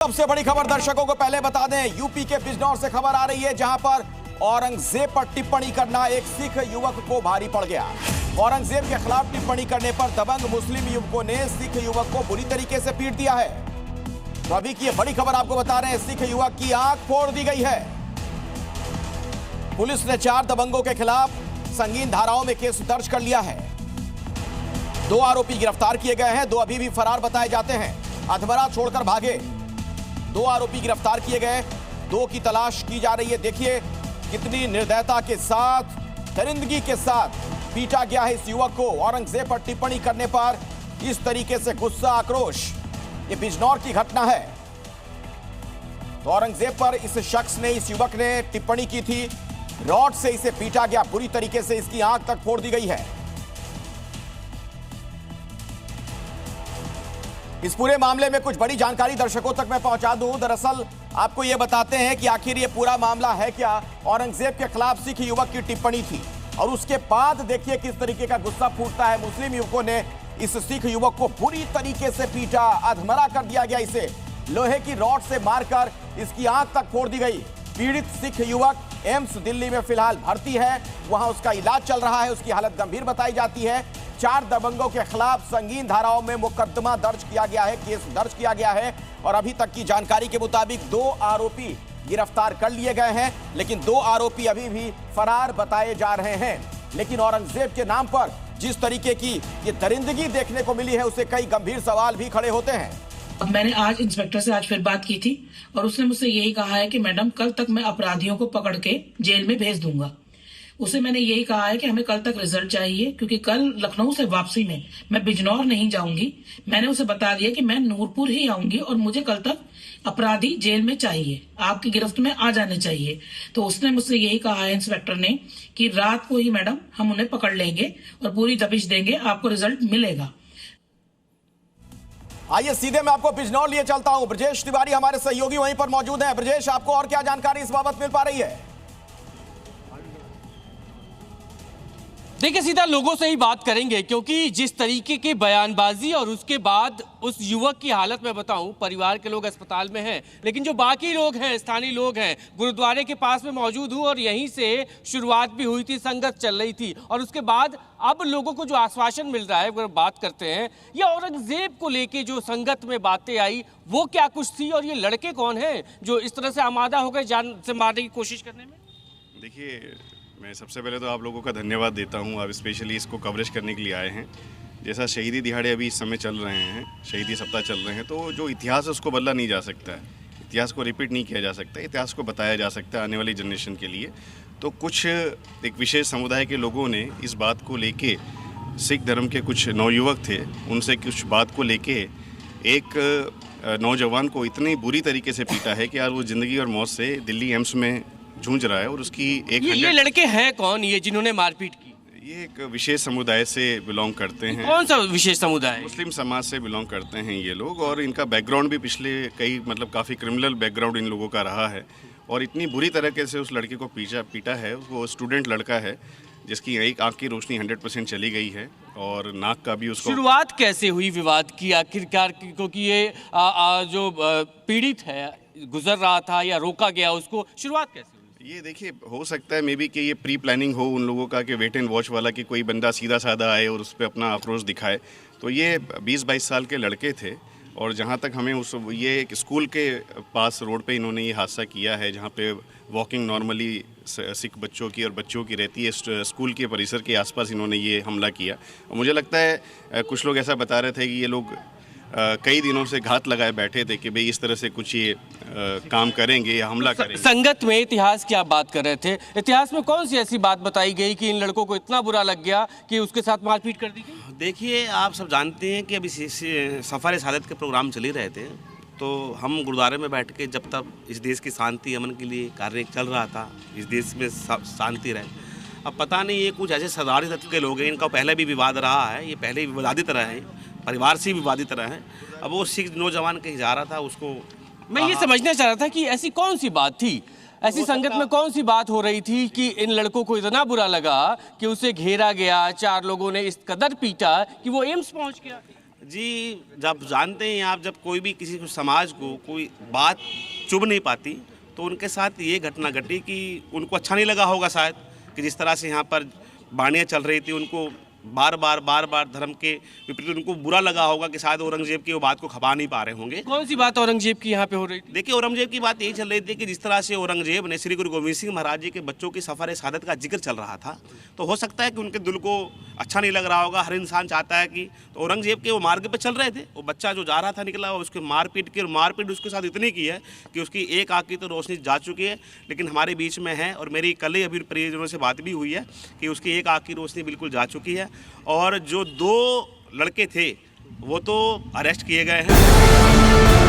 सबसे बड़ी खबर दर्शकों को पहले बता दें, यूपी के बिजनौर से खबर आ रही है, जहां पर औरंगजेब पर टिप्पणी करना एक सिख युवक को भारी पड़ गया। औरंगजेब के खिलाफ टिप्पणी करने पर दबंग मुस्लिम युवकों ने सिख युवक को बुरी तरीके से पीट दिया है। तो अभी की ये बड़ी खबर आपको बता रहे हैं, सिख युवक की आंख फोड़ दी गई है। पुलिस ने 4 दबंगों के खिलाफ संगीन धाराओं में केस दर्ज कर लिया है। 2 आरोपी गिरफ्तार किए गए हैं, 2 अभी भी फरार बताए जाते हैं, अधमरा छोड़कर भागे। 2 आरोपी गिरफ्तार किए गए, 2 की तलाश की जा रही है। देखिए कितनी निर्दयता के साथ, दरिंदगी के साथ पीटा गया है इस युवक को। औरंगजेब पर टिप्पणी करने पर इस तरीके से गुस्सा, आक्रोश, ये बिजनौर की घटना है। तो औरंगजेब पर इस शख्स ने, इस युवक ने टिप्पणी की थी, रॉड से इसे पीटा गया बुरी तरीके से, इसकी आंख तक फोड़ दी गई है। इस पूरे मामले में कुछ बड़ी जानकारी दर्शकों तक मैं पहुंचा दूं। दरअसल आपको यह बताते हैं कि आखिर ये पूरा मामला है क्या। औरंगजेब के खिलाफ सिख युवक की टिप्पणी थी और उसके बाद देखिए किस तरीके का गुस्सा फूटता है। मुस्लिम युवकों ने इस सिख युवक को बुरी तरीके से पीटा, अधमरा कर दिया गया, इसे लोहे की रॉड से मारकर इसकी आंख तक फोड़ दी गई। पीड़ित सिख युवक एम्स दिल्ली में फिलहाल भर्ती है, वहां उसका इलाज चल रहा है, उसकी हालत गंभीर बताई जाती है। 4 दबंगों के खिलाफ संगीन धाराओं में मुकदमा दर्ज किया गया है, केस दर्ज किया गया है और अभी तक की जानकारी के मुताबिक 2 आरोपी गिरफ्तार कर लिए गए हैं, लेकिन 2 आरोपी अभी भी फरार बताए जा रहे हैं। लेकिन औरंगजेब के नाम पर जिस तरीके की ये दरिंदगी देखने को मिली है, उससे कई गंभीर सवाल भी खड़े होते हैं। मैंने आज इंस्पेक्टर से फिर बात की थी और उसने मुझसे यही कहा है कि मैडम कल तक मैं अपराधियों को पकड़ के जेल में भेज दूंगा। उसे मैंने यही कहा है कि हमें कल तक रिजल्ट चाहिए, क्योंकि कल लखनऊ से वापसी में मैं बिजनौर नहीं जाऊंगी। मैंने उसे बता दिया कि मैं नूरपुर ही आऊंगी और मुझे कल तक अपराधी जेल में चाहिए, आपकी गिरफ्त में आ जाने चाहिए। तो उसने मुझसे यही कहा है इंस्पेक्टर ने कि रात को ही मैडम हम उन्हें पकड़ लेंगे और पूरी दबिश देंगे, आपको रिजल्ट मिलेगा। आइए सीधे मैं आपको बिजनौर लिए चलता हूं। ब्रजेश तिवारी हमारे सहयोगी वहीं पर मौजूद हैं। ब्रजेश, आपको और क्या जानकारी इस बाबत मिल पा रही है? देखिए, सीधा लोगों से ही बात करेंगे, क्योंकि जिस तरीके की बयानबाजी और उसके बाद उस युवक की हालत में बताऊं, परिवार के लोग अस्पताल में हैं, लेकिन जो बाकी लोग हैं, स्थानीय लोग हैं, गुरुद्वारे के पास में मौजूद हूं और यहीं से शुरुआत भी हुई थी, संगत चल रही थी और उसके बाद अब लोगों को जो आश्वासन मिल रहा है, अगर बात करते हैं, ये औरंगजेब को लेके जो संगत में बातें आई वो क्या कुछ थी और ये लड़के कौन हैं जो इस तरह से आमादा हो गए जान से मारने की कोशिश करने में? देखिए, मैं सबसे पहले तो आप लोगों का धन्यवाद देता हूं, आप स्पेशली इसको कवरेज करने के लिए आए हैं। जैसा शहीदी दिहाड़े अभी इस समय चल रहे हैं, शहीदी सप्ताह चल रहे हैं, तो जो इतिहास है उसको बदला नहीं जा सकता है, इतिहास को रिपीट नहीं किया जा सकता, इतिहास को बताया जा सकता है आने वाली जनरेशन के लिए। तो कुछ एक विशेष समुदाय के लोगों ने इस बात को लेके, सिख धर्म के कुछ नवयुवक थे, उनसे कुछ बात को लेके एक नौजवान को इतनी बुरी तरीके से पीटा है कि यार वो ज़िंदगी और मौत से दिल्ली एम्स में जूझ रहा है। और उसकी ये लड़के हैं कौन, ये जिन्होंने मारपीट की? ये एक विशेष समुदाय से बिलोंग करते हैं। कौन सा विशेष समुदाय? मुस्लिम समाज से बिलोंग करते हैं ये लोग, और इनका बैकग्राउंड भी पिछले काफ़ी क्रिमिनल बैकग्राउंड इन लोगों का रहा है। और इतनी बुरी तरीके से उस लड़के को पीटा है। वो स्टूडेंट लड़का है जिसकी एक आंख की रोशनी 100% चली गई है और नाक का भी उसको। शुरुआत कैसे हुई विवाद की आखिरकार, क्योंकि ये जो पीड़ित है गुजर रहा था या रोका गया उसको, शुरुआत कैसे? ये देखिए, हो सकता है मे बी कि ये प्री प्लानिंग हो उन लोगों का, कि वेट एंड वॉच वाला, कि कोई बंदा सीधा साधा आए और उस पर अपना आक्रोश दिखाए। तो ये 20-22 साल के लड़के थे और जहाँ तक हमें ये एक स्कूल के पास रोड पे इन्होंने ये हादसा किया है, जहाँ पे वॉकिंग नॉर्मली सिख बच्चों की और बच्चों की रहती है, स्कूल के परिसर के आसपास इन्होंने ये हमला किया। और मुझे लगता है कुछ लोग ऐसा बता रहे थे कि ये लोग कई दिनों से घात लगाए बैठे थे कि भाई इस तरह से कुछ ये काम करेंगे या हमला करेंगे। संगत में इतिहास की आप बात कर रहे थे, इतिहास में कौन सी ऐसी बात बताई गई कि इन लड़कों को इतना बुरा लग गया कि उसके साथ मारपीट कर दी गई? देखिए, आप सब जानते हैं कि अभी सफ़र सादत के प्रोग्राम चल ही रहे थे, तो हम गुरुद्वारे में बैठ के जब तक इस देश की शांति अमन के लिए कार्य चल रहा था, इस देश में शांति रहे। अब पता नहीं ये कुछ ऐसे सरदारी तत्व के लोग हैं, इनका पहले भी विवाद रहा है, ये पहले भी विवादित रहे हैं, परिवार से विवादित रहे हैं। अब वो सिख नौजवान कहीं जा रहा था, उसको मैं ये समझना चाह रहा था कि ऐसी कौन सी बात थी, ऐसी संगत में कौन सी बात हो रही थी कि इन लड़कों को इतना बुरा लगा कि उसे घेरा गया, 4 लोगों ने इस कदर पीटा कि वो एम्स पहुंच गया। जी, जब जानते हैं आप, जब कोई भी किसी को समाज को कोई बात चुभ नहीं पाती, तो उनके साथ ये घटना घटी कि उनको अच्छा नहीं लगा होगा शायद कि जिस तरह से यहाँ पर वाणियाँ चल रही थी, उनको बार बार धर्म के विपरीत उनको बुरा लगा होगा कि शायद औरंगजेब की वो बात को खपा नहीं पा रहे होंगे। कौन सी बात औरंगजेब की यहाँ पे हो रही थी? देखिए, औरंगजेब की बात यही चल रही थी कि जिस तरह से औरंगजेब ने श्री गुरु गोविंद सिंह महाराज जी के बच्चों की सफ़र शहादत का जिक्र चल रहा था, तो हो सकता है कि उनके दिल को अच्छा नहीं लग रहा होगा। हर इंसान चाहता है कि, तो औरंगजेब के वो मार्ग पर चल रहे थे, वो बच्चा जो जा रहा था निकला, उसके मारपीट की, और मारपीट उसके साथ इतनी की है कि उसकी एक आँख की तो रोशनी जा चुकी है, लेकिन हमारे बीच में है, और मेरी कल ही अभी परिजनों से बात भी हुई है कि उसकी एक आँख की रोशनी बिल्कुल जा चुकी है। और जो 2 लड़के थे वो तो अरेस्ट किए गए हैं।